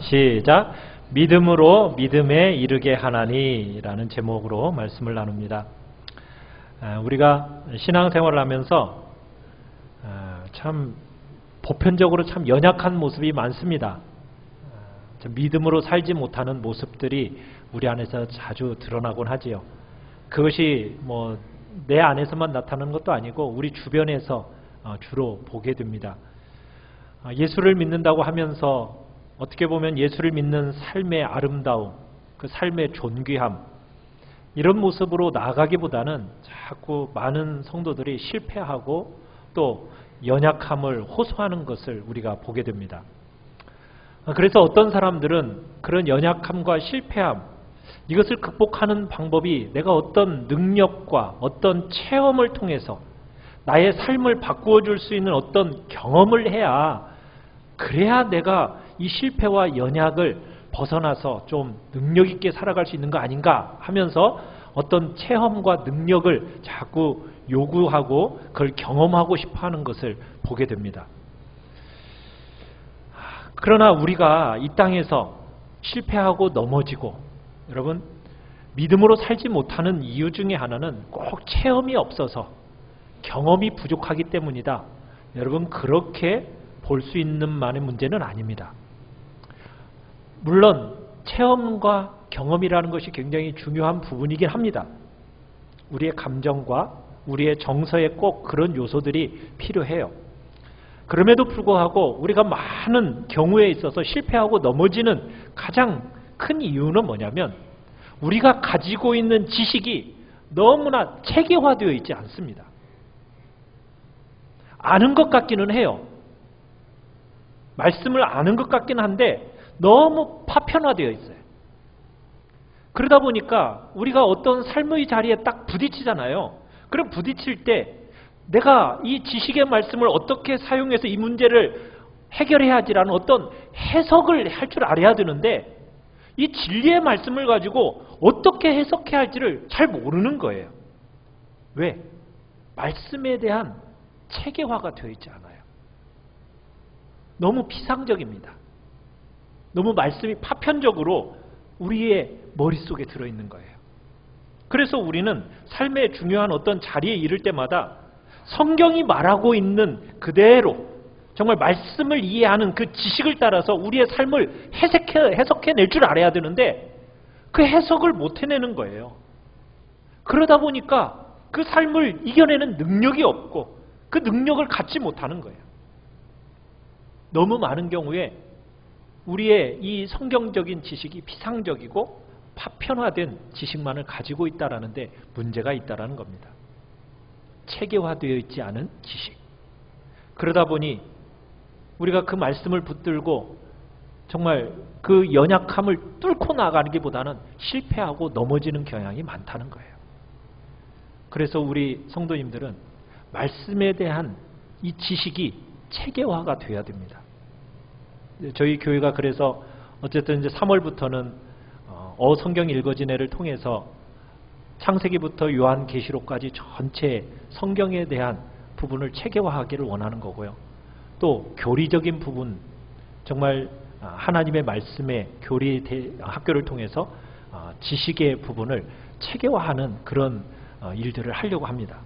시작. 믿음으로 믿음에 이르게 하나니 라는 제목으로 말씀을 나눕니다. 우리가 신앙생활을 하면서 참 보편적으로 참 연약한 모습이 많습니다. 믿음으로 살지 못하는 모습들이 우리 안에서 자주 드러나곤 하지요. 그것이 뭐 내 안에서만 나타나는 것도 아니고 우리 주변에서 주로 보게 됩니다. 예수를 믿는다고 하면서 어떻게 보면 예수를 믿는 삶의 아름다움, 그 삶의 존귀함, 이런 모습으로 나아가기보다는 자꾸 많은 성도들이 실패하고 또 연약함을 호소하는 것을 우리가 보게 됩니다. 그래서 어떤 사람들은 그런 연약함과 실패함, 이것을 극복하는 방법이 내가 어떤 능력과 어떤 체험을 통해서 나의 삶을 바꾸어 줄 수 있는 어떤 경험을 해야, 그래야 내가 이 실패와 연약을 벗어나서 좀 능력 있게 살아갈 수 있는 거 아닌가 하면서 어떤 체험과 능력을 자꾸 요구하고 그걸 경험하고 싶어 하는 것을 보게 됩니다. 그러나 우리가 이 땅에서 실패하고 넘어지고, 여러분, 믿음으로 살지 못하는 이유 중에 하나는 꼭 체험이 없어서 경험이 부족하기 때문이다. 여러분, 그렇게 볼 수 있는 만의 문제는 아닙니다. 물론 체험과 경험이라는 것이 굉장히 중요한 부분이긴 합니다. 우리의 감정과 우리의 정서에 꼭 그런 요소들이 필요해요. 그럼에도 불구하고 우리가 많은 경우에 있어서 실패하고 넘어지는 가장 큰 이유는 뭐냐면, 우리가 가지고 있는 지식이 너무나 체계화되어 있지 않습니다. 아는 것 같기는 해요. 말씀을 아는 것 같긴 한데 너무 파편화되어 있어요. 그러다 보니까 우리가 어떤 삶의 자리에 딱 부딪히잖아요. 그럼 부딪힐 때 내가 이 지식의 말씀을 어떻게 사용해서 이 문제를 해결해야 하지라는 어떤 해석을 할 줄 알아야 되는데, 이 진리의 말씀을 가지고 어떻게 해석해야 할지를 잘 모르는 거예요. 왜? 말씀에 대한 체계화가 되어 있지 않아요. 너무 피상적입니다. 너무 말씀이 파편적으로 우리의 머릿속에 들어있는 거예요. 그래서 우리는 삶의 중요한 어떤 자리에 이를 때마다 성경이 말하고 있는 그대로 정말 말씀을 이해하는 그 지식을 따라서 우리의 삶을 해석해낼 줄 알아야 되는데, 그 해석을 못 해내는 거예요. 그러다 보니까 그 삶을 이겨내는 능력이 없고 그 능력을 갖지 못하는 거예요. 너무 많은 경우에 우리의 이 성경적인 지식이 피상적이고 파편화된 지식만을 가지고 있다는 데 문제가 있다는 겁니다. 체계화되어 있지 않은 지식. 그러다 보니 우리가 그 말씀을 붙들고 정말 그 연약함을 뚫고 나가기보다는 실패하고 넘어지는 경향이 많다는 거예요. 그래서 우리 성도님들은 말씀에 대한 이 지식이 체계화가 돼야 됩니다. 저희 교회가 그래서 어쨌든 이제 3월부터는 성경 읽어지네를 통해서 창세기부터 요한계시록까지 전체 성경에 대한 부분을 체계화하기를 원하는 거고요. 또 교리적인 부분, 정말 하나님의 말씀의 교리 학교를 통해서 지식의 부분을 체계화하는 그런 일들을 하려고 합니다.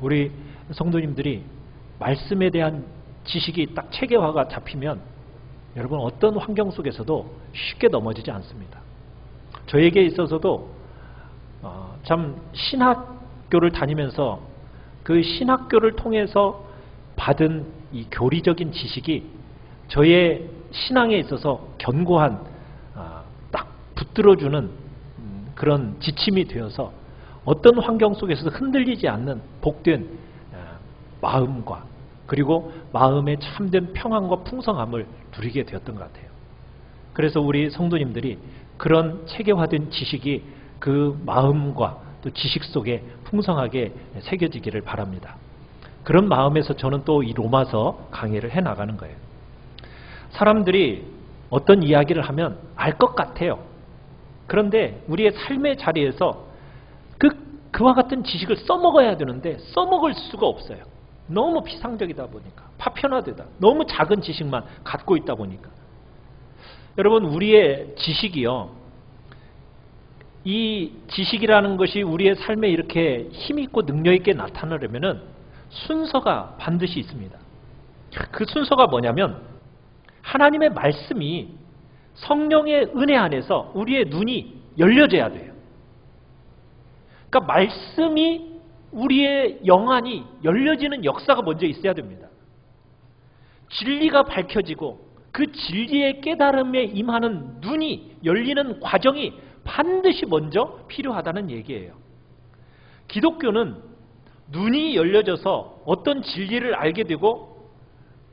우리 성도님들이 말씀에 대한 지식이 딱 체계화가 잡히면 여러분 어떤 환경 속에서도 쉽게 넘어지지 않습니다. 저에게 있어서도 참 신학교를 다니면서 그 신학교를 통해서 받은 이 교리적인 지식이 저의 신앙에 있어서 견고한 딱 붙들어주는 그런 지침이 되어서 어떤 환경 속에서도 흔들리지 않는 복된 마음과 그리고 마음의 참된 평안과 풍성함을 누리게 되었던 것 같아요. 그래서 우리 성도님들이 그런 체계화된 지식이 그 마음과 또 지식 속에 풍성하게 새겨지기를 바랍니다. 그런 마음에서 저는 또 이 로마서 강의를 해나가는 거예요. 사람들이 어떤 이야기를 하면 알 것 같아요. 그런데 우리의 삶의 자리에서 그와 같은 지식을 써먹어야 되는데 써먹을 수가 없어요. 너무 피상적이다 보니까, 파편화되다, 너무 작은 지식만 갖고 있다 보니까. 여러분, 우리의 지식이요, 이 지식이라는 것이 우리의 삶에 이렇게 힘있고 능력있게 나타나려면 순서가 반드시 있습니다. 그 순서가 뭐냐면 하나님의 말씀이 성령의 은혜 안에서 우리의 눈이 열려져야 돼요. 그러니까 말씀이 우리의 영안이 열려지는 역사가 먼저 있어야 됩니다. 진리가 밝혀지고 그 진리의 깨달음에 임하는 눈이 열리는 과정이 반드시 먼저 필요하다는 얘기예요. 기독교는 눈이 열려져서 어떤 진리를 알게 되고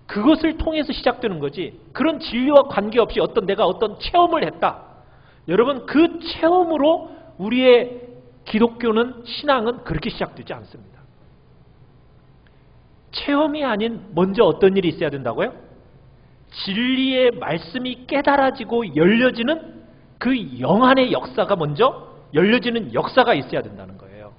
그것을 통해서 시작되는 거지, 그런 진리와 관계없이 내가 어떤 체험을 했다, 여러분, 그 체험으로 우리의 기독교는, 신앙은 그렇게 시작되지 않습니다. 체험이 아닌 먼저 어떤 일이 있어야 된다고요? 진리의 말씀이 깨달아지고 열려지는 그 영안의 역사가 먼저 열려지는 역사가 있어야 된다는 거예요.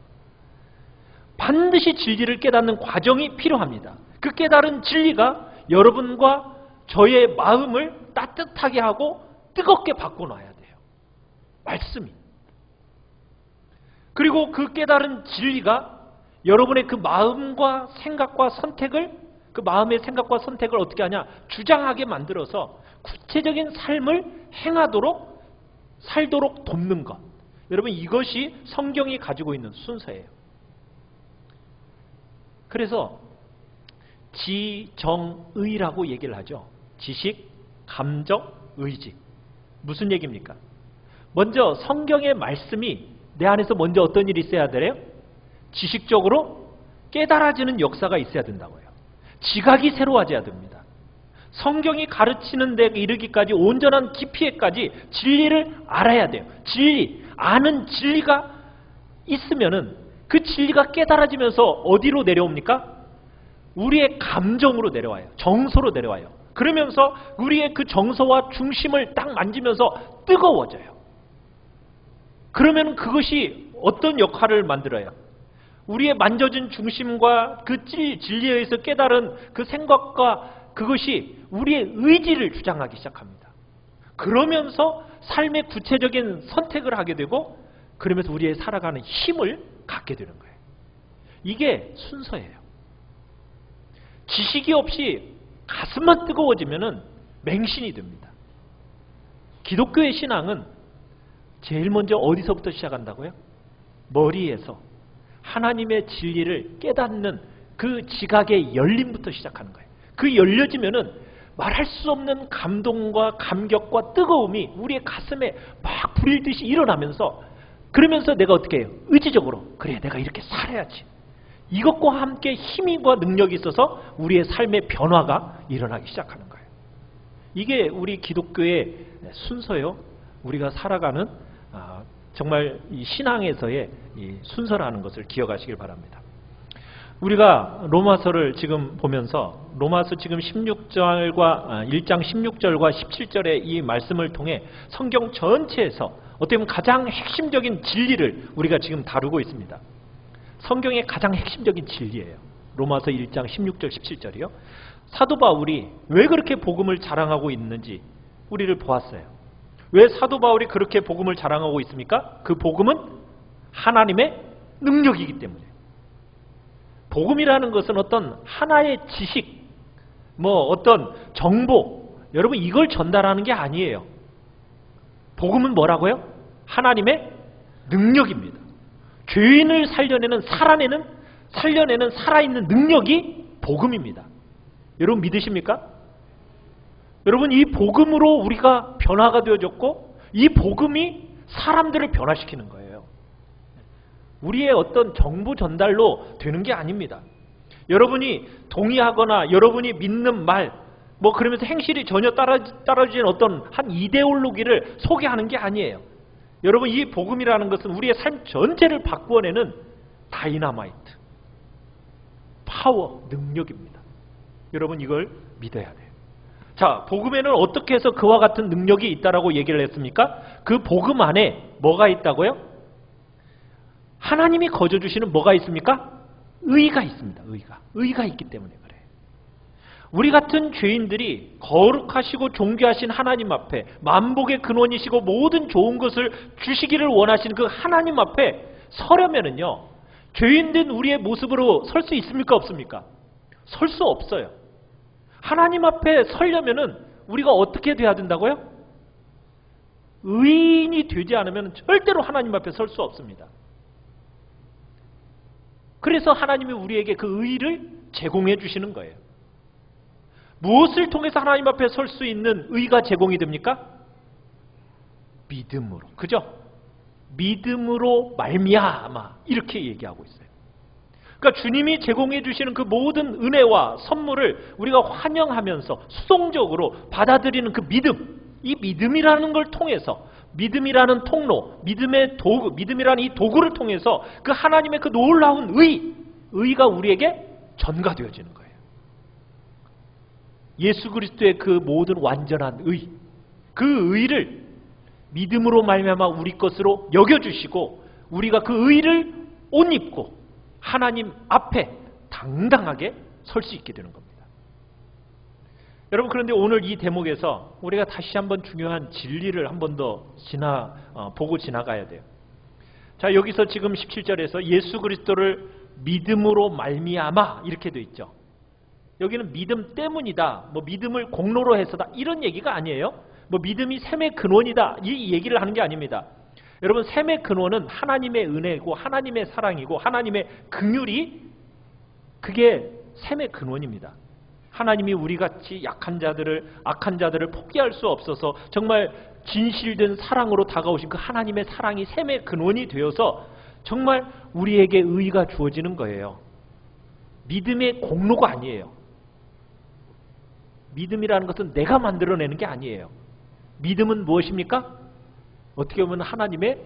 반드시 진리를 깨닫는 과정이 필요합니다. 그 깨달은 진리가 여러분과 저의 마음을 따뜻하게 하고 뜨겁게 바꿔놔야 돼요. 말씀이. 그리고 그 깨달은 진리가 여러분의 그 마음과 생각과 선택을, 그 마음의 생각과 선택을 어떻게 하냐? 주장하게 만들어서 구체적인 삶을 행하도록, 살도록 돕는 것. 여러분, 이것이 성경이 가지고 있는 순서예요. 그래서 지정의라고 얘기를 하죠. 지식, 감정, 의지. 무슨 얘기입니까? 먼저 성경의 말씀이 내 안에서 먼저 어떤 일이 있어야 돼요? 지식적으로 깨달아지는 역사가 있어야 된다고요. 지각이 새로워져야 됩니다. 성경이 가르치는 데 이르기까지 온전한 깊이에까지 진리를 알아야 돼요. 진리, 아는 진리가 있으면은 그 진리가 깨달아지면서 어디로 내려옵니까? 우리의 감정으로 내려와요. 정서로 내려와요. 그러면서 우리의 그 정서와 중심을 딱 만지면서 뜨거워져요. 그러면 그것이 어떤 역할을 만들어요? 우리의 만져진 중심과 그 진리에 의해서 깨달은 그 생각과 그것이 우리의 의지를 주장하기 시작합니다. 그러면서 삶의 구체적인 선택을 하게 되고, 그러면서 우리의 살아가는 힘을 갖게 되는 거예요. 이게 순서예요. 지식이 없이 가슴만 뜨거워지면은 맹신이 됩니다. 기독교의 신앙은 제일 먼저 어디서부터 시작한다고요? 머리에서 하나님의 진리를 깨닫는 그 지각의 열림부터 시작하는 거예요. 그 열려지면은 말할 수 없는 감동과 감격과 뜨거움이 우리의 가슴에 막 불일듯이 일어나면서, 그러면서 내가 어떻게 해요? 의지적으로, 그래, 내가 이렇게 살아야지. 이것과 함께 힘과 능력이 있어서 우리의 삶의 변화가 일어나기 시작하는 거예요. 이게 우리 기독교의 순서요. 우리가 살아가는 정말 이 신앙에서의 이 순서라는 것을 기억하시길 바랍니다. 우리가 로마서를 지금 보면서 로마서 지금 16절과 1장 16절과 17절의 이 말씀을 통해 성경 전체에서 어떻게 보면 가장 핵심적인 진리를 우리가 지금 다루고 있습니다. 성경의 가장 핵심적인 진리예요. 로마서 1장 16절 17절이요. 사도 바울이 왜 그렇게 복음을 자랑하고 있는지 우리를 보았어요. 왜 사도 바울이 그렇게 복음을 자랑하고 있습니까? 그 복음은 하나님의 능력이기 때문에. 복음이라는 것은 어떤 하나의 지식, 어떤 정보, 여러분 이걸 전달하는 게 아니에요. 복음은 뭐라고요? 하나님의 능력입니다. 죄인을 살려내는, 살려내는 살아있는 능력이 복음입니다. 여러분 믿으십니까? 여러분, 이 복음으로 우리가 변화가 되어졌고, 이 복음이 사람들을 변화시키는 거예요. 우리의 어떤 정보 전달로 되는 게 아닙니다. 여러분이 동의하거나 여러분이 믿는 말, 그러면서 행실이 전혀 따라주지 어떤 한 이데올로기를 소개하는 게 아니에요. 여러분, 이 복음이라는 것은 우리의 삶 전체를 바꾸어내는 다이너마이트, 파워, 능력입니다. 여러분, 이걸 믿어야 돼요. 자, 복음에는 어떻게 해서 그와 같은 능력이 있다라고 얘기를 했습니까? 그 복음 안에 뭐가 있다고요? 하나님이 거저 주시는 뭐가 있습니까? 의가 있습니다. 의가 있기 때문에 그래요. 우리 같은 죄인들이 거룩하시고 존귀하신 하나님 앞에 만복의 근원이시고 모든 좋은 것을 주시기를 원하시는 그 하나님 앞에 서려면은요, 죄인된 우리의 모습으로 설 수 있습니까? 없습니까? 설 수 없어요. 하나님 앞에 서려면은 우리가 어떻게 돼야 된다고요? 의인이 되지 않으면 절대로 하나님 앞에 설 수 없습니다. 그래서 하나님이 우리에게 그 의를 제공해 주시는 거예요. 무엇을 통해서 하나님 앞에 설 수 있는 의가 제공이 됩니까? 믿음으로. 그죠? 믿음으로 말미암아 이렇게 얘기하고 있어요. 그러니까 주님이 제공해 주시는 그 모든 은혜와 선물을 우리가 환영하면서 수동적으로 받아들이는 그 믿음, 이 믿음이라는 걸 통해서, 믿음이라는 통로, 믿음의 도구, 믿음이라는 이 도구를 통해서 그 하나님의 그 놀라운 의가 우리에게 전가되어지는 거예요. 예수 그리스도의 그 모든 완전한 의, 그 의를 믿음으로 말미암아 우리 것으로 여겨주시고 우리가 그 의를 옷 입고 하나님 앞에 당당하게 설 수 있게 되는 겁니다. 여러분, 그런데 오늘 이 대목에서 우리가 다시 한번 중요한 진리를 한 번 더 보고 지나가야 돼요. 자, 여기서 지금 17절에서 예수 그리스도를 믿음으로 말미암아 이렇게 돼 있죠. 여기는 믿음 때문이다, 뭐 믿음을 공로로 해서다 이런 얘기가 아니에요. 뭐 믿음이 샘의 근원이다 이 얘기를 하는 게 아닙니다. 여러분, 샘의 근원은 하나님의 은혜고 하나님의 사랑이고 하나님의 긍휼이, 그게 샘의 근원입니다. 하나님이 우리같이 약한 자들을, 악한 자들을 포기할 수 없어서 정말 진실된 사랑으로 다가오신 그 하나님의 사랑이 샘의 근원이 되어서 정말 우리에게 의가 주어지는 거예요. 믿음의 공로가 아니에요. 믿음이라는 것은 내가 만들어내는 게 아니에요. 믿음은 무엇입니까? 어떻게 보면 하나님의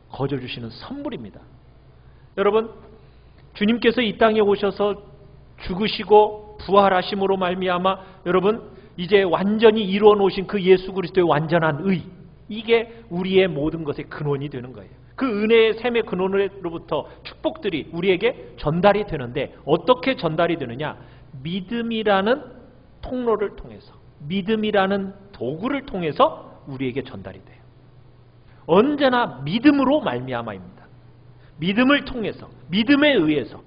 거저 주시는 선물입니다. 여러분, 주님께서 이 땅에 오셔서 죽으시고 부활하심으로 말미암아 여러분 이제 완전히 이루어 놓으신 그 예수 그리스도의 완전한 의, 이게 우리의 모든 것의 근원이 되는 거예요. 그 은혜의 샘의 근원으로부터 축복들이 우리에게 전달이 되는데 어떻게 전달이 되느냐? 믿음이라는 통로를 통해서, 믿음이라는 도구를 통해서 우리에게 전달이 돼요. 언제나 믿음으로 말미암아입니다. 믿음을 통해서, 믿음에 의해서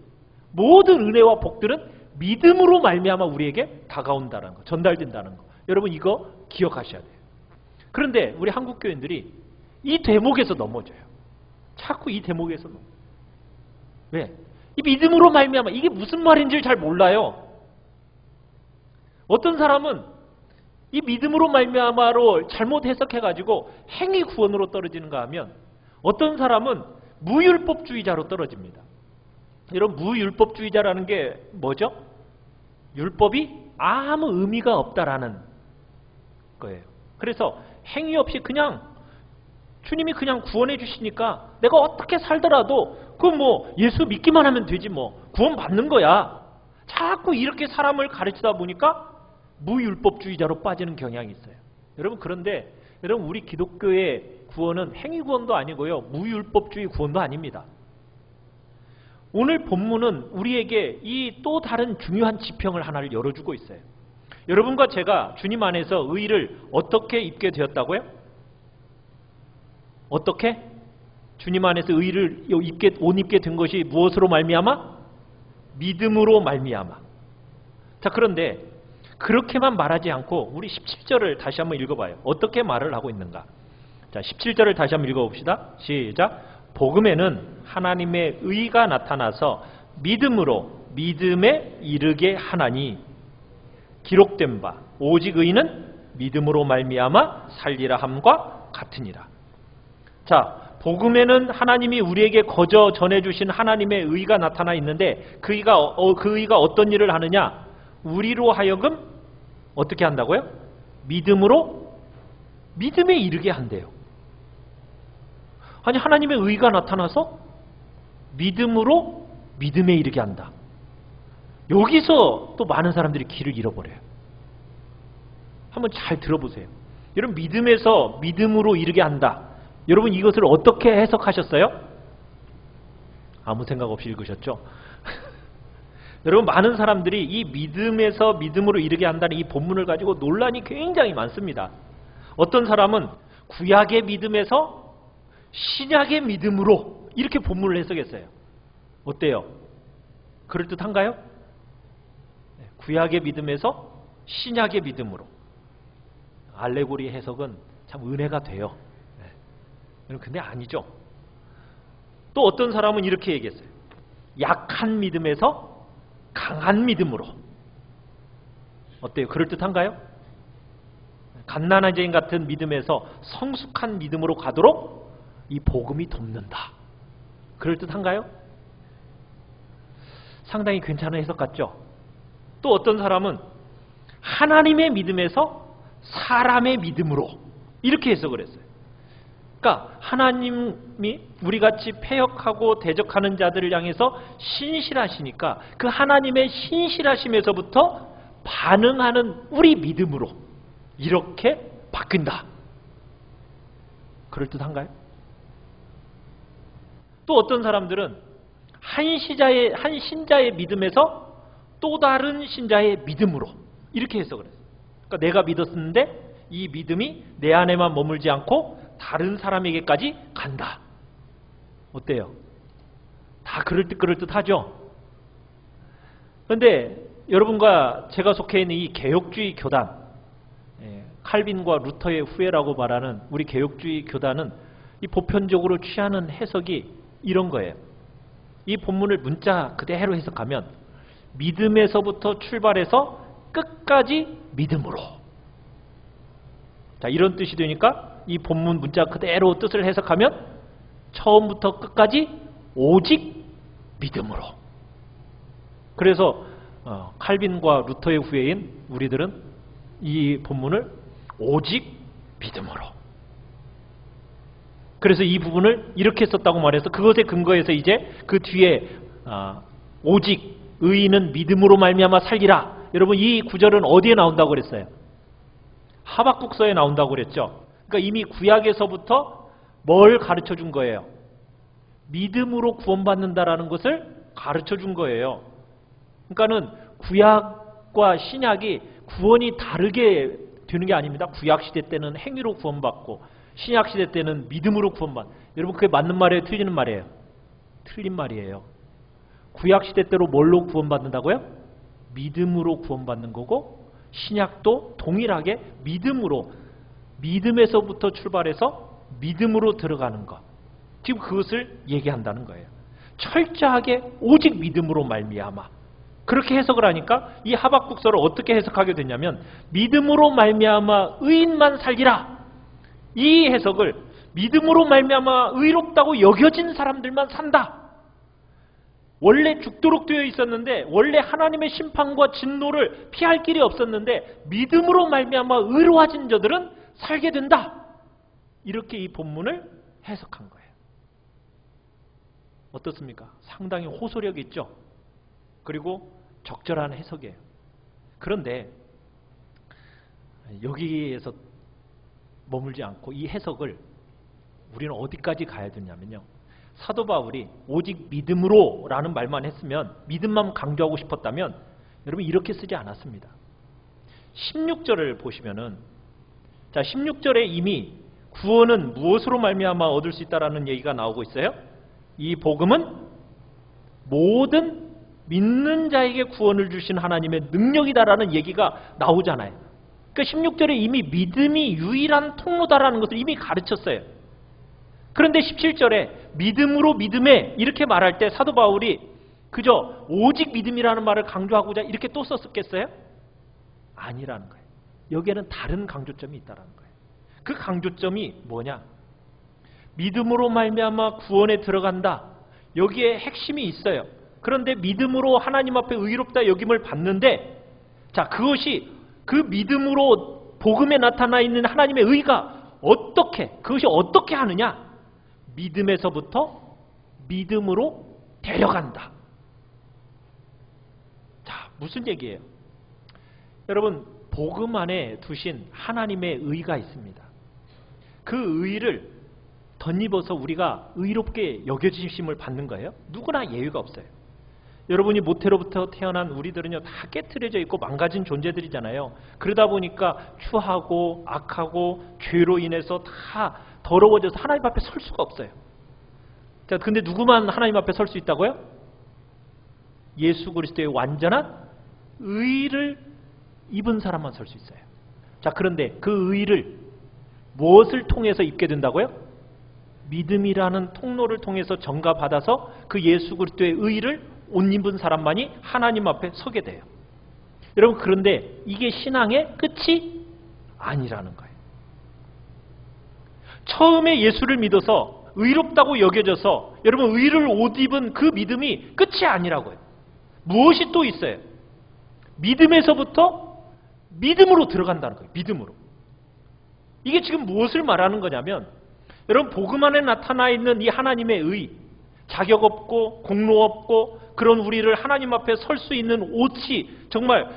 모든 은혜와 복들은 믿음으로 말미암아 우리에게 다가온다는 거, 전달된다는 거. 여러분, 이거 기억하셔야 돼요. 그런데 우리 한국 교인들이 이 대목에서 넘어져요. 자꾸 이 대목에서 넘어져요. 왜? 이 믿음으로 말미암아 이게 무슨 말인지를 잘 몰라요. 어떤 사람은 이 믿음으로 말미암아로 잘못 해석해가지고 행위 구원으로 떨어지는가 하면 어떤 사람은 무율법주의자로 떨어집니다. 이런 무율법주의자라는 게 뭐죠? 율법이 아무 의미가 없다라는 거예요. 그래서 행위 없이 그냥 주님이 그냥 구원해 주시니까 내가 어떻게 살더라도 그 뭐 예수 믿기만 하면 되지 뭐 구원 받는 거야. 자꾸 이렇게 사람을 가르치다 보니까 무율법주의자로 빠지는 경향이 있어요. 여러분, 그런데 여러분, 우리 기독교의 구원은 행위 구원도 아니고요, 무율법주의 구원도 아닙니다. 오늘 본문은 우리에게 이 또 다른 중요한 지평을 하나를 열어주고 있어요. 여러분과 제가 주님 안에서 의를 어떻게 입게 되었다고요? 어떻게? 주님 안에서 의를 옷 입게 된 것이 무엇으로 말미암아? 믿음으로 말미암아. 자, 그런데 그렇게만 말하지 않고 우리 17절을 다시 한번 읽어봐요. 어떻게 말을 하고 있는가? 자, 17절을 다시 한번 읽어봅시다. 시작. 복음에는 하나님의 의가 나타나서 믿음으로 믿음에 이르게 하나니 기록된 바 오직 의는 믿음으로 말미암아 살리라 함과 같으니라. 자, 복음에는 하나님이 우리에게 거저 전해주신 하나님의 의가 나타나 있는데 그 의가 어떤 일을 하느냐? 우리로 하여금 어떻게 한다고요? 믿음으로 믿음에 이르게 한대요. 아니, 하나님의 의가 나타나서 믿음으로 믿음에 이르게 한다. 여기서 또 많은 사람들이 길을 잃어버려요. 한번 잘 들어보세요. 여러분, 믿음에서 믿음으로 이르게 한다. 여러분, 이것을 어떻게 해석하셨어요? 아무 생각 없이 읽으셨죠? 여러분, 많은 사람들이 이 믿음에서 믿음으로 이르게 한다는 이 본문을 가지고 논란이 굉장히 많습니다. 어떤 사람은 구약의 믿음에서 신약의 믿음으로 이렇게 본문을 해석했어요. 어때요? 그럴듯한가요? 구약의 믿음에서 신약의 믿음으로. 알레고리 해석은 참 은혜가 돼요. 근데 아니죠. 또 어떤 사람은 이렇게 얘기했어요. 약한 믿음에서 강한 믿음으로. 어때요? 그럴듯한가요? 갓난아기 여인 같은 믿음에서 성숙한 믿음으로 가도록 이 복음이 돕는다. 그럴듯한가요? 상당히 괜찮은 해석 같죠? 또 어떤 사람은 하나님의 믿음에서 사람의 믿음으로 이렇게 해석을 했어요. 그러니까 하나님이 우리같이 패역하고 대적하는 자들을 향해서 신실하시니까 그 하나님의 신실하심에서부터 반응하는 우리 믿음으로 이렇게 바뀐다. 그럴듯한가요? 또 어떤 사람들은 한 신자의 믿음에서 또 다른 신자의 믿음으로 이렇게 해석을 했어요. 그러니까 내가 믿었는데 이 믿음이 내 안에만 머물지 않고 다른 사람에게까지 간다. 어때요? 다 그럴듯하죠? 그런데 여러분과 제가 속해 있는 이 개혁주의 교단, 칼빈과 루터의 후예라고 말하는 우리 개혁주의 교단은 이 보편적으로 취하는 해석이 이런 거예요. 이 본문을 문자 그대로 해석하면 믿음에서부터 출발해서 끝까지 믿음으로. 자, 이런 뜻이 되니까 이 본문 문자 그대로 뜻을 해석하면 처음부터 끝까지 오직 믿음으로. 그래서 칼빈과 루터의 후예인 우리들은 이 본문을 오직 믿음으로. 그래서 이 부분을 이렇게 썼다고 말해서 그것에 근거해서 이제 그 뒤에 오직 의인은 믿음으로 말미암아 살리라. 여러분, 이 구절은 어디에 나온다고 그랬어요? 하박국서에 나온다고 그랬죠. 그러니까 이미 구약에서부터 뭘 가르쳐 준 거예요? 믿음으로 구원받는다라는 것을 가르쳐 준 거예요. 그러니까는 구약과 신약이 구원이 다르게 되는 게 아닙니다. 구약 시대 때는 행위로 구원받고 신약 시대 때는 믿음으로 구원받. 여러분, 그게 맞는 말이에요? 틀리는 말이에요? 틀린 말이에요. 구약 시대 때로 뭘로 구원받는다고요? 믿음으로 구원받는 거고, 신약도 동일하게 믿음으로, 믿음에서부터 출발해서 믿음으로 들어가는 것. 지금 그것을 얘기한다는 거예요. 철저하게 오직 믿음으로 말미암아. 그렇게 해석을 하니까 이 하박국서를 어떻게 해석하게 됐냐면 믿음으로 말미암아 의인만 살리라. 이 해석을 믿음으로 말미암아 의롭다고 여겨진 사람들만 산다. 원래 죽도록 되어 있었는데, 원래 하나님의 심판과 진노를 피할 길이 없었는데 믿음으로 말미암아 의로워진 자들은 살게 된다. 이렇게 이 본문을 해석한 거예요. 어떻습니까? 상당히 호소력 있죠? 그리고 적절한 해석이에요. 그런데 여기에서 머물지 않고 이 해석을 우리는 어디까지 가야 되냐면요, 사도 바울이 오직 믿음으로 라는 말만 했으면, 믿음만 강조하고 싶었다면 여러분 이렇게 쓰지 않았습니다. 16절을 보시면은, 자, 16절에 이미 구원은 무엇으로 말미암아 얻을 수 있다라는 얘기가 나오고 있어요. 이 복음은 모든 믿는 자에게 구원을 주신 하나님의 능력이다라는 얘기가 나오잖아요. 그러니까 16절에 이미 믿음이 유일한 통로다라는 것을 이미 가르쳤어요. 그런데 17절에 믿음으로 믿음에 이렇게 말할 때 사도 바울이 그저 오직 믿음이라는 말을 강조하고자 이렇게 또 썼겠어요? 아니라는 거예요. 여기에는 다른 강조점이 있다는 거예요. 그 강조점이 뭐냐? 믿음으로 말미암아 구원에 들어간다. 여기에 핵심이 있어요. 그런데 믿음으로 하나님 앞에 의롭다 여김을 받는데, 자, 그것이 그 믿음으로 복음에 나타나 있는 하나님의 의가 그것이 어떻게 하느냐? 믿음에서부터 믿음으로 데려간다. 자, 무슨 얘기예요? 여러분, 복음 안에 두신 하나님의 의가 있습니다. 그 의를 덧입어서 우리가 의롭게 여겨지심을 받는 거예요. 누구나 예외가 없어요. 여러분이 모태로부터 태어난 우리들은요, 다 깨트려져 있고 망가진 존재들이잖아요. 그러다 보니까 추하고 악하고 죄로 인해서 다 더러워져서 하나님 앞에 설 수가 없어요. 자, 근데 누구만 하나님 앞에 설 수 있다고요? 예수 그리스도의 완전한 의를 입은 사람만 설 수 있어요. 자, 그런데 그 의를 무엇을 통해서 입게 된다고요? 믿음이라는 통로를 통해서 전가받아서 그 예수 그리스도의 의를 옷 입은 사람만이 하나님 앞에 서게 돼요. 여러분, 그런데 이게 신앙의 끝이 아니라는 거예요. 처음에 예수를 믿어서 의롭다고 여겨져서 여러분 의를 옷 입은 그 믿음이 끝이 아니라고요. 무엇이 또 있어요? 믿음에서부터 믿음으로 들어간다는 거예요. 믿음으로. 이게 지금 무엇을 말하는 거냐면, 여러분 복음 안에 나타나 있는 이 하나님의 의, 자격 없고 공로 없고 그런 우리를 하나님 앞에 설 수 있는 옷이 정말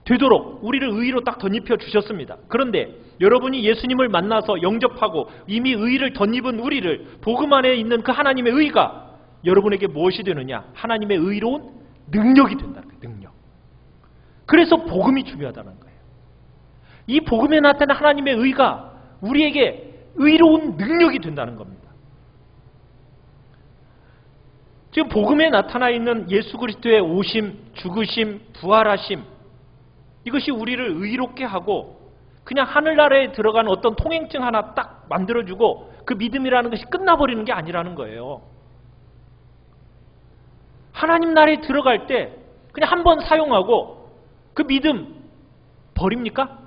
되도록 우리를 의로 딱 덧입혀 주셨습니다. 그런데 여러분이 예수님을 만나서 영접하고 이미 의를 덧입은 우리를 복음 안에 있는 그 하나님의 의가 여러분에게 무엇이 되느냐? 하나님의 의로운 능력이 된다는 거예요. 능력. 그래서 복음이 중요하다는 거예요. 이 복음에 나타난 하나님의 의가 우리에게 의로운 능력이 된다는 겁니다. 지금 복음에 나타나 있는 예수 그리스도의 오심, 죽으심, 부활하심, 이것이 우리를 의롭게 하고 그냥 하늘나라에 들어간 어떤 통행증 하나 딱 만들어주고 그 믿음이라는 것이 끝나버리는 게 아니라는 거예요. 하나님 나라에 들어갈 때 그냥 한 번 사용하고 그 믿음 버립니까?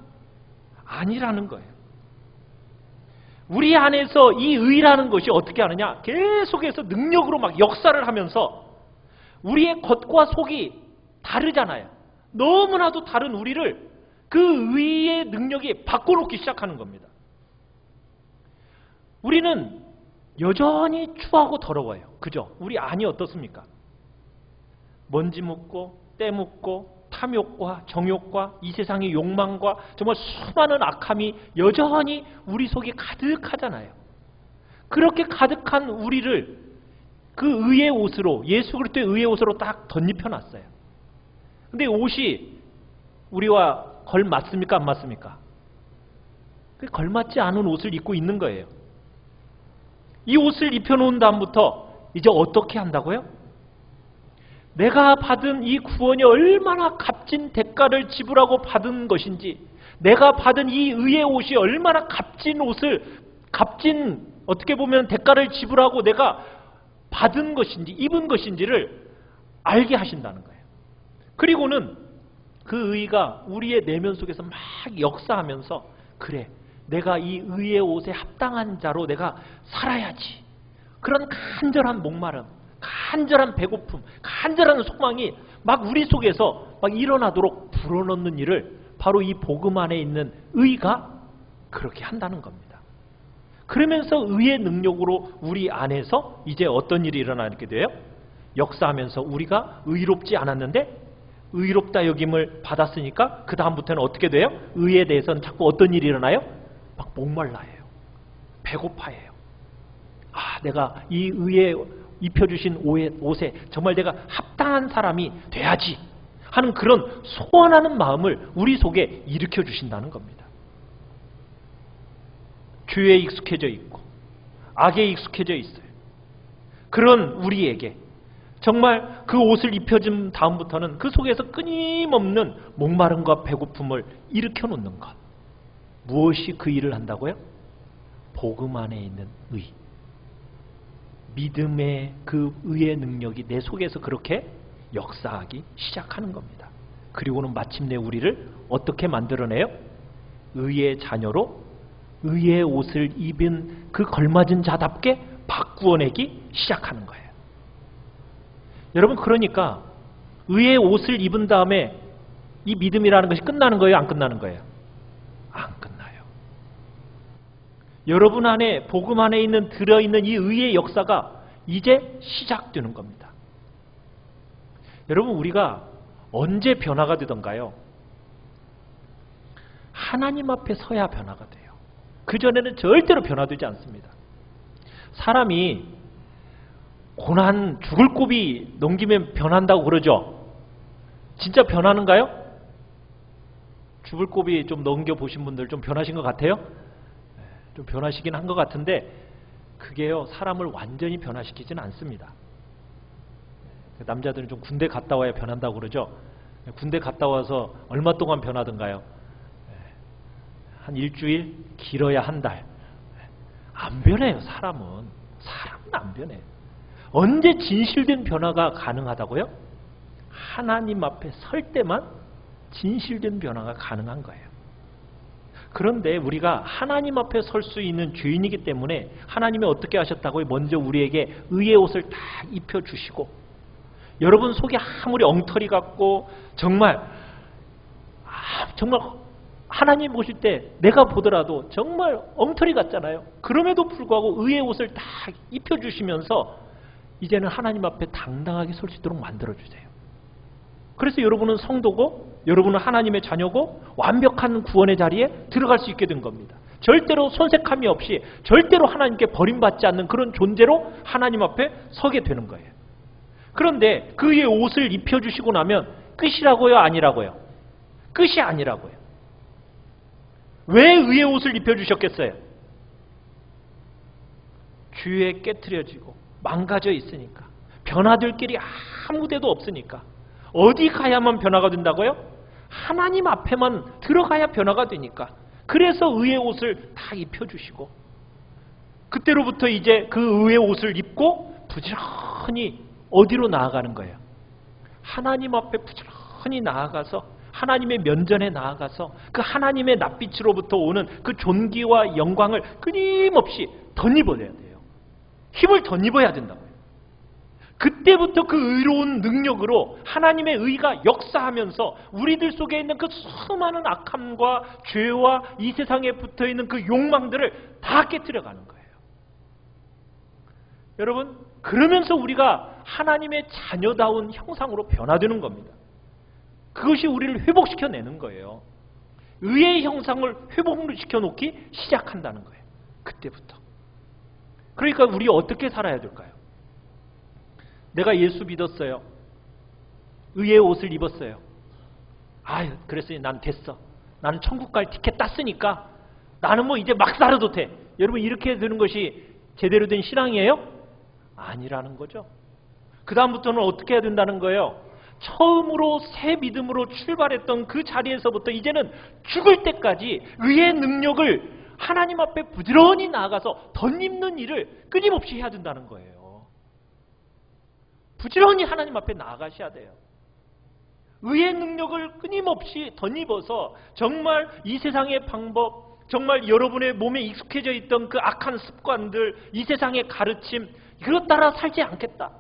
아니라는 거예요. 우리 안에서 이 의라는 것이 어떻게 하느냐? 계속해서 능력으로 막 역사를 하면서 우리의 겉과 속이 다르잖아요. 너무나도 다른 우리를 그 의의 능력이 바꿔놓기 시작하는 겁니다. 우리는 여전히 추하고 더러워요. 그죠? 우리 안이 어떻습니까? 먼지 묻고 때 묻고 탐욕과 정욕과 이 세상의 욕망과 정말 수많은 악함이 여전히 우리 속에 가득하잖아요. 그렇게 가득한 우리를 그 의의 옷으로, 예수 그리스도의 의의 옷으로 딱 덧입혀놨어요. 근데 옷이 우리와 걸맞습니까? 안 맞습니까? 걸맞지 않은 옷을 입고 있는 거예요. 이 옷을 입혀놓은 다음부터 이제 어떻게 한다고요? 내가 받은 이 구원이 얼마나 값진 대가를 지불하고 받은 것인지, 내가 받은 이 의의 옷이 얼마나 값진 옷을, 값진 어떻게 보면 대가를 지불하고 내가 받은 것인지 입은 것인지를 알게 하신다는 거예요. 그리고는 그 의가 우리의 내면 속에서 막 역사하면서, 그래, 내가 이 의의 옷에 합당한 자로 내가 살아야지. 그런 간절한 목마름, 간절한 배고픔, 간절한 소망이 막 우리 속에서 막 일어나도록 불어넣는 일을 바로 이 복음 안에 있는 의가 그렇게 한다는 겁니다. 그러면서 의의 능력으로 우리 안에서 이제 어떤 일이 일어나게 돼요? 역사하면서 우리가 의롭지 않았는데 의롭다 여김을 받았으니까 그 다음부터는 어떻게 돼요? 의에 대해서는 자꾸 어떤 일이 일어나요? 막 목말라해요. 배고파해요. 아, 내가 이 의에 입혀주신 옷에 정말 내가 합당한 사람이 돼야지 하는 그런 소원하는 마음을 우리 속에 일으켜 주신다는 겁니다. 죄에 익숙해져 있고 악에 익숙해져 있어요. 그런 우리에게 정말 그 옷을 입혀준 다음부터는 그 속에서 끊임없는 목마름과 배고픔을 일으켜 놓는 것. 무엇이 그 일을 한다고요? 복음 안에 있는 의. 믿음의 그 의의 능력이 내 속에서 그렇게 역사하기 시작하는 겁니다. 그리고는 마침내 우리를 어떻게 만들어내요? 의의 자녀로 의의 옷을 입은 그 걸맞은 자답게 바꾸어내기 시작하는 거예요. 여러분, 그러니까 의의 옷을 입은 다음에 이 믿음이라는 것이 끝나는 거예요? 안 끝나는 거예요? 안 끝나요. 여러분 안에, 복음 안에 있는 들어있는 이 의의 역사가 이제 시작되는 겁니다. 여러분, 우리가 언제 변화가 되던가요? 하나님 앞에 서야 변화가 돼요. 그전에는 절대로 변화되지 않습니다. 사람이 고난 죽을 고비 넘기면 변한다고 그러죠. 진짜 변하는가요? 죽을 고비 좀 넘겨보신 분들 좀 변하신 것 같아요? 좀 변하시긴 한 것 같은데 그게요, 사람을 완전히 변화시키지는 않습니다. 남자들은 좀 군대 갔다 와야 변한다고 그러죠. 군대 갔다 와서 얼마 동안 변하던가요? 한 일주일, 길어야 한 달. 안 변해요. 사람은 안 변해요. 언제 진실된 변화가 가능하다고요? 하나님 앞에 설 때만 진실된 변화가 가능한 거예요. 그런데 우리가 하나님 앞에 설 수 있는 죄인이기 때문에 하나님이 어떻게 하셨다고요? 먼저 우리에게 의의 옷을 다 입혀주시고, 여러분 속이 아무리 엉터리 같고 정말 하나님 보실 때 내가 보더라도 정말 엉터리 같잖아요. 그럼에도 불구하고 의의 옷을 다 입혀주시면서 이제는 하나님 앞에 당당하게 설 수 있도록 만들어주세요. 그래서 여러분은 성도고 여러분은 하나님의 자녀고 완벽한 구원의 자리에 들어갈 수 있게 된 겁니다. 절대로 손색함이 없이 절대로 하나님께 버림받지 않는 그런 존재로 하나님 앞에 서게 되는 거예요. 그런데 그의 옷을 입혀주시고 나면 끝이라고요? 아니라고요? 끝이 아니라고요. 왜 의의 옷을 입혀주셨겠어요? 주위에 깨트려지고 망가져 있으니까, 변화될 길이 아무 데도 없으니까. 어디 가야만 변화가 된다고요? 하나님 앞에만 들어가야 변화가 되니까. 그래서 의의 옷을 다 입혀주시고, 그때로부터 이제 그 의의 옷을 입고 부지런히 어디로 나아가는 거예요? 하나님 앞에 부지런히 나아가서 하나님의 면전에 나아가서 그 하나님의 낯빛으로부터 오는 그 존귀와 영광을 끊임없이 덧입어야 돼요. 힘을 덧입어야 된다고요. 그때부터 그 의로운 능력으로 하나님의 의가 역사하면서 우리들 속에 있는 그 수많은 악함과 죄와 이 세상에 붙어있는 그 욕망들을 다 깨트려가는 거예요. 여러분, 그러면서 우리가 하나님의 자녀다운 형상으로 변화되는 겁니다. 그것이 우리를 회복시켜내는 거예요. 의의 형상을 회복시켜 놓기 시작한다는 거예요. 그때부터. 그러니까 우리 어떻게 살아야 될까요? 내가 예수 믿었어요. 의의 옷을 입었어요. 아유, 그랬으니 난 됐어. 나는 천국 갈 티켓 땄으니까 나는 뭐 이제 막 살아도 돼. 여러분, 이렇게 되는 것이 제대로 된 신앙이에요? 아니라는 거죠. 그 다음부터는 어떻게 해야 된다는 거예요? 처음으로 새 믿음으로 출발했던 그 자리에서부터 이제는 죽을 때까지 의의 능력을 하나님 앞에 부지런히 나아가서 덧입는 일을 끊임없이 해야 된다는 거예요. 부지런히 하나님 앞에 나아가셔야 돼요. 의의 능력을 끊임없이 덧입어서 정말 이 세상의 방법, 정말 여러분의 몸에 익숙해져 있던 그 악한 습관들, 이 세상의 가르침, 이것 따라 살지 않겠다.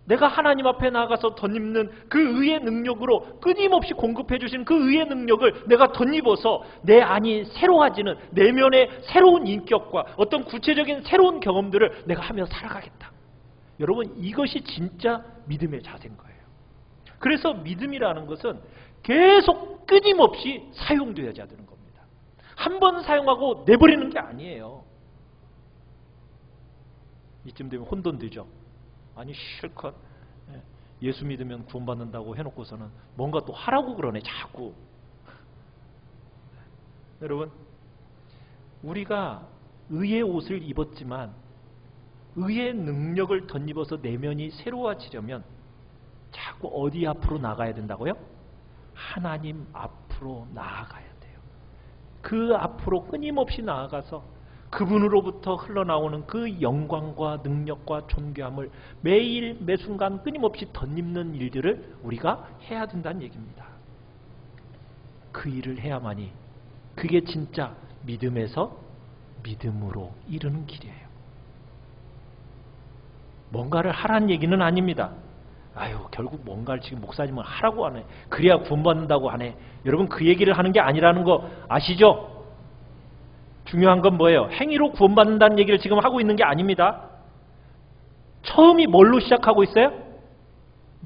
내가 하나님 앞에 나가서 덧입는 그 의의 능력으로 끊임없이 공급해 주신 그 의의 능력을 내가 덧입어서 내 안이 새로워지는 내면의 새로운 인격과 어떤 구체적인 새로운 경험들을 내가 하며 살아가겠다. 여러분, 이것이 진짜 믿음의 자세인 거예요. 그래서 믿음이라는 것은 계속 끊임없이 사용되어야 되는 겁니다. 한 번 사용하고 내버리는 게 아니에요. 이쯤 되면 혼돈되죠. 아니, 실컷 예수 믿으면 구원받는다고 해놓고서는 뭔가 또 하라고 그러네, 자꾸. 여러분, 우리가 의의 옷을 입었지만 의의 능력을 덧입어서 내면이 새로워지려면 자꾸 어디 앞으로 나가야 된다고요? 하나님 앞으로 나아가야 돼요. 그 앞으로 끊임없이 나아가서 그분으로부터 흘러나오는 그 영광과 능력과 존귀함을 매일 매순간 끊임없이 덧입는 일들을 우리가 해야 된다는 얘기입니다. 그 일을 해야만이 그게 진짜 믿음에서 믿음으로 이르는 길이에요. 뭔가를 하라는 얘기는 아닙니다. 아유, 결국 뭔가를 지금 목사님은 하라고 하네. 그래야 구원받는다고 하네. 여러분, 그 얘기를 하는 게 아니라는 거 아시죠? 중요한 건 뭐예요? 행위로 구원받는다는 얘기를 지금 하고 있는 게 아닙니다. 처음이 뭘로 시작하고 있어요?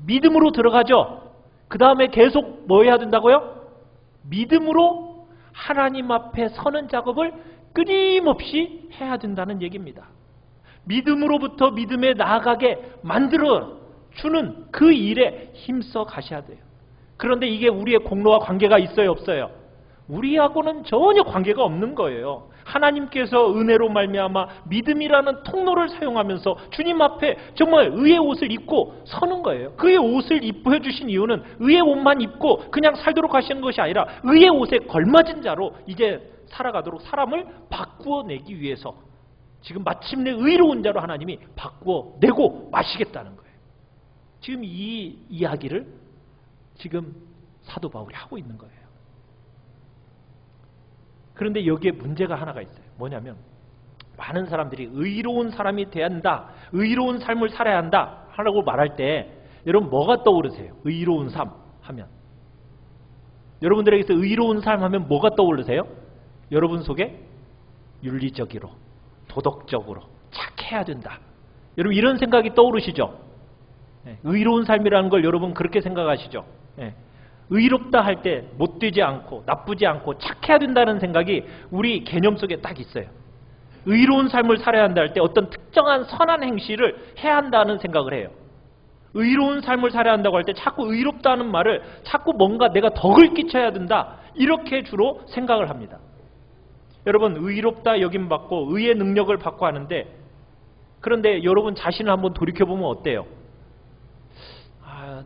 믿음으로 들어가죠. 그 다음에 계속 뭐 해야 된다고요? 믿음으로 하나님 앞에 서는 작업을 끊임없이 해야 된다는 얘기입니다. 믿음으로부터 믿음에 나아가게 만들어 주는 그 일에 힘써 가셔야 돼요. 그런데 이게 우리의 공로와 관계가 있어요, 없어요? 우리하고는 전혀 관계가 없는 거예요. 하나님께서 은혜로 말미암아 믿음이라는 통로를 사용하면서 주님 앞에 정말 의의 옷을 입고 서는 거예요. 그의 옷을 입혀주신 이유는 의의 옷만 입고 그냥 살도록 하시는 것이 아니라 의의 옷에 걸맞은 자로 이제 살아가도록 사람을 바꾸어내기 위해서 지금 마침내 의로운 자로 하나님이 바꾸어내고 마시겠다는 거예요. 지금 이 이야기를 지금 사도 바울이 하고 있는 거예요. 그런데 여기에 문제가 하나가 있어요. 뭐냐면 많은 사람들이 의로운 사람이 돼야 한다, 의로운 삶을 살아야 한다 하라고 말할 때 여러분 뭐가 떠오르세요? 의로운 삶 하면 여러분들에게서 의로운 삶 하면 뭐가 떠오르세요? 여러분 속에 윤리적으로, 도덕적으로 착해야 된다. 여러분 이런 생각이 떠오르시죠? 의로운 삶이라는 걸 여러분 그렇게 생각하시죠? 의롭다 할 때 못되지 않고 나쁘지 않고 착해야 된다는 생각이 우리 개념 속에 딱 있어요. 의로운 삶을 살아야 한다 할 때 어떤 특정한 선한 행실을 해야 한다는 생각을 해요. 의로운 삶을 살아야 한다고 할 때 자꾸 의롭다는 말을 자꾸 뭔가 내가 덕을 끼쳐야 된다 이렇게 주로 생각을 합니다. 여러분 의롭다 여김받고 의의 능력을 받고 하는데 그런데 여러분 자신을 한번 돌이켜보면 어때요?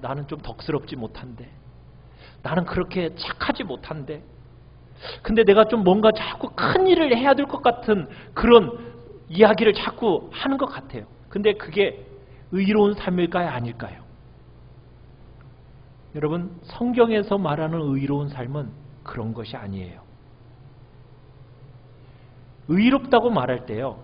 나는 좀 덕스럽지 못한데 나는 그렇게 착하지 못한데 근데 내가 좀 뭔가 자꾸 큰 일을 해야 될 것 같은 그런 이야기를 자꾸 하는 것 같아요. 근데 그게 의로운 삶일까요? 아닐까요? 여러분 성경에서 말하는 의로운 삶은 그런 것이 아니에요. 의롭다고 말할 때요.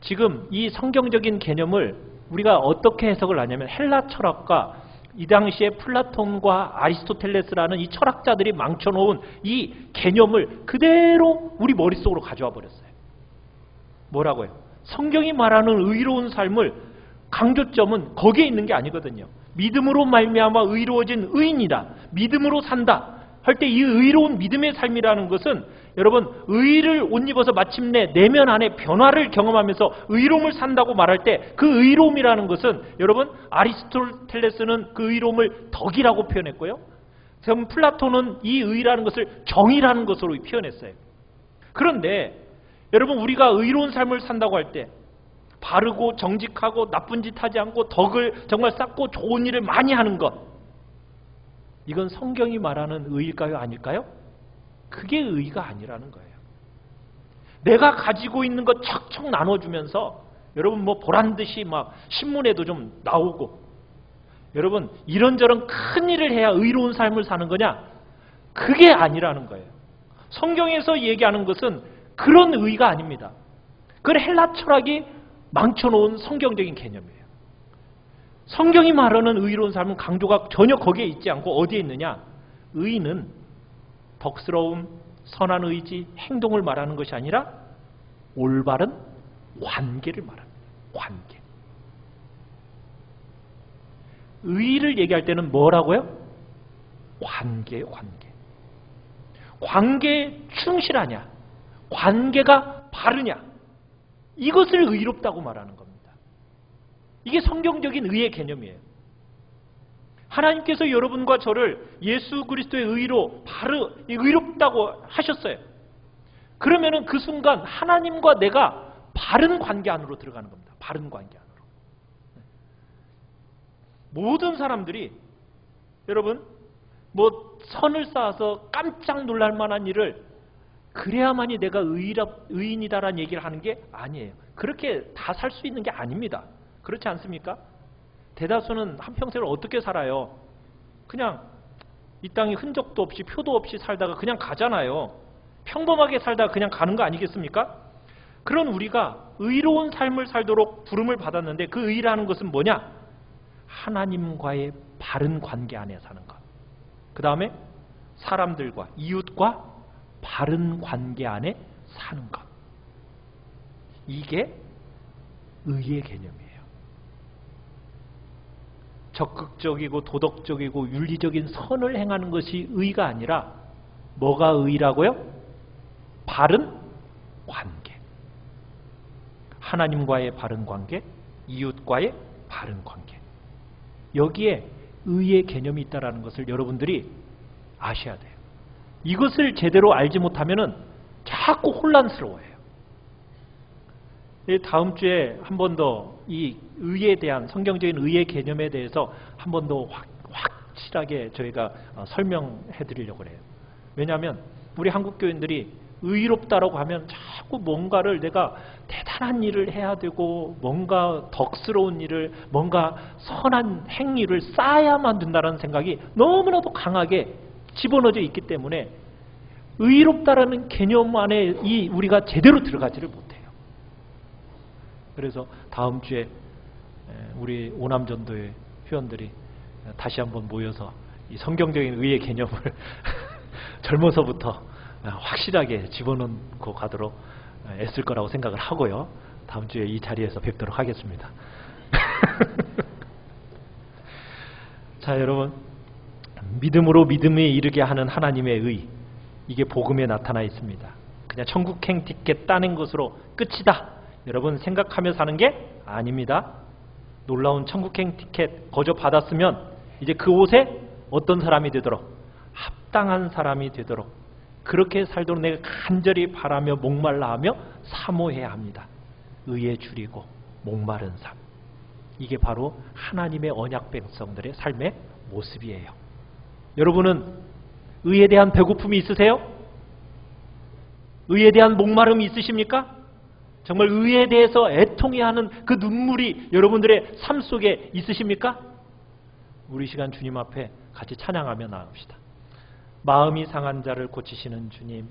지금 이 성경적인 개념을 우리가 어떻게 해석을 하냐면 헬라 철학과 이 당시에 플라톤과 아리스토텔레스라는 이 철학자들이 망쳐놓은 이 개념을 그대로 우리 머릿속으로 가져와 버렸어요. 뭐라고요? 성경이 말하는 의로운 삶을 강조점은 거기에 있는 게 아니거든요. 믿음으로 말미암아 의로워진 의인이다. 믿음으로 산다. 할 때 이 의로운 믿음의 삶이라는 것은 여러분 의를 옷 입어서 마침내 내면 안에 변화를 경험하면서 의로움을 산다고 말할 때 그 의로움이라는 것은 여러분 아리스토텔레스는 그 의로움을 덕이라고 표현했고요. 플라톤은 이 의라는 것을 정의라는 것으로 표현했어요. 그런데 여러분 우리가 의로운 삶을 산다고 할 때 바르고 정직하고 나쁜 짓 하지 않고 덕을 정말 쌓고 좋은 일을 많이 하는 것 이건 성경이 말하는 의일까요? 아닐까요? 그게 의가 아니라는 거예요. 내가 가지고 있는 것 척척 나눠주면서 여러분 뭐 보란듯이 막 신문에도 좀 나오고 여러분 이런저런 큰 일을 해야 의로운 삶을 사는 거냐? 그게 아니라는 거예요. 성경에서 얘기하는 것은 그런 의가 아닙니다. 그건 헬라 철학이 망쳐놓은 성경적인 개념이에요. 성경이 말하는 의로운 삶은 강조가 전혀 거기에 있지 않고 어디에 있느냐? 의는 덕스러움, 선한 의지, 행동을 말하는 것이 아니라 올바른 관계를 말합니다. 관계. 의를 얘기할 때는 뭐라고요? 관계예요, 관계. 관계에 충실하냐? 관계가 바르냐? 이것을 의롭다고 말하는 겁니다. 이게 성경적인 의의 개념이에요. 하나님께서 여러분과 저를 예수 그리스도의 의로 의롭다고 하셨어요. 그러면은 그 순간 하나님과 내가 바른 관계 안으로 들어가는 겁니다. 바른 관계 안으로. 모든 사람들이 여러분 뭐 선을 쌓아서 깜짝 놀랄 만한 일을 그래야만이 내가 의인이다라는 얘기를 하는 게 아니에요. 그렇게 다 살 수 있는 게 아닙니다. 그렇지 않습니까? 대다수는 한평생을 어떻게 살아요? 그냥 이 땅에 흔적도 없이 표도 없이 살다가 그냥 가잖아요. 평범하게 살다가 그냥 가는 거 아니겠습니까? 그런 우리가 의로운 삶을 살도록 부름을 받았는데 그 의라는 것은 뭐냐? 하나님과의 바른 관계 안에 사는 것. 그 다음에 사람들과 이웃과 바른 관계 안에 사는 것. 이게 의의 개념이에요. 적극적이고 도덕적이고 윤리적인 선을 행하는 것이 의가 아니라 뭐가 의라고요? 바른 관계. 하나님과의 바른 관계, 이웃과의 바른 관계. 여기에 의의 개념이 있다는 것을 여러분들이 아셔야 돼요. 이것을 제대로 알지 못하면 자꾸 혼란스러워해요. 다음 주에 한 번 더 이 의에 대한 성경적인 의의 개념에 대해서 한 번 더 확실하게 저희가 설명해 드리려고 해요. 왜냐하면 우리 한국 교인들이 의롭다라고 하면 자꾸 뭔가를 내가 대단한 일을 해야 되고 뭔가 덕스러운 일을, 뭔가 선한 행위를 쌓아야만 된다는 생각이 너무나도 강하게 집어넣어져 있기 때문에 의롭다라는 개념 안에 우리가 제대로 들어가지를 못해요. 그래서 다음 주에 우리 오남전도의 회원들이 다시 한번 모여서 이 성경적인 의의 개념을 젊어서부터 확실하게 집어넣고 가도록 애쓸 거라고 생각을 하고요. 다음 주에 이 자리에서 뵙도록 하겠습니다. 자, 여러분, 믿음으로 믿음에 이르게 하는 하나님의 의, 이게 복음에 나타나 있습니다. 그냥 천국행 티켓 따는 것으로 끝이다, 여러분 생각하며 사는 게 아닙니다. 놀라운 천국행 티켓 거저 받았으면 이제 그 옷에 어떤 사람이 되도록, 합당한 사람이 되도록 그렇게 살도록 내가 간절히 바라며 목말라 하며 사모해야 합니다. 의에 줄이고 목마른 삶, 이게 바로 하나님의 언약 백성들의 삶의 모습이에요. 여러분은 의에 대한 배고픔이 있으세요? 의에 대한 목마름이 있으십니까? 정말 의에 대해서 애통해하는 그 눈물이 여러분들의 삶 속에 있으십니까? 우리 시간 주님 앞에 같이 찬양하며 나갑시다. 마음이 상한 자를 고치시는 주님,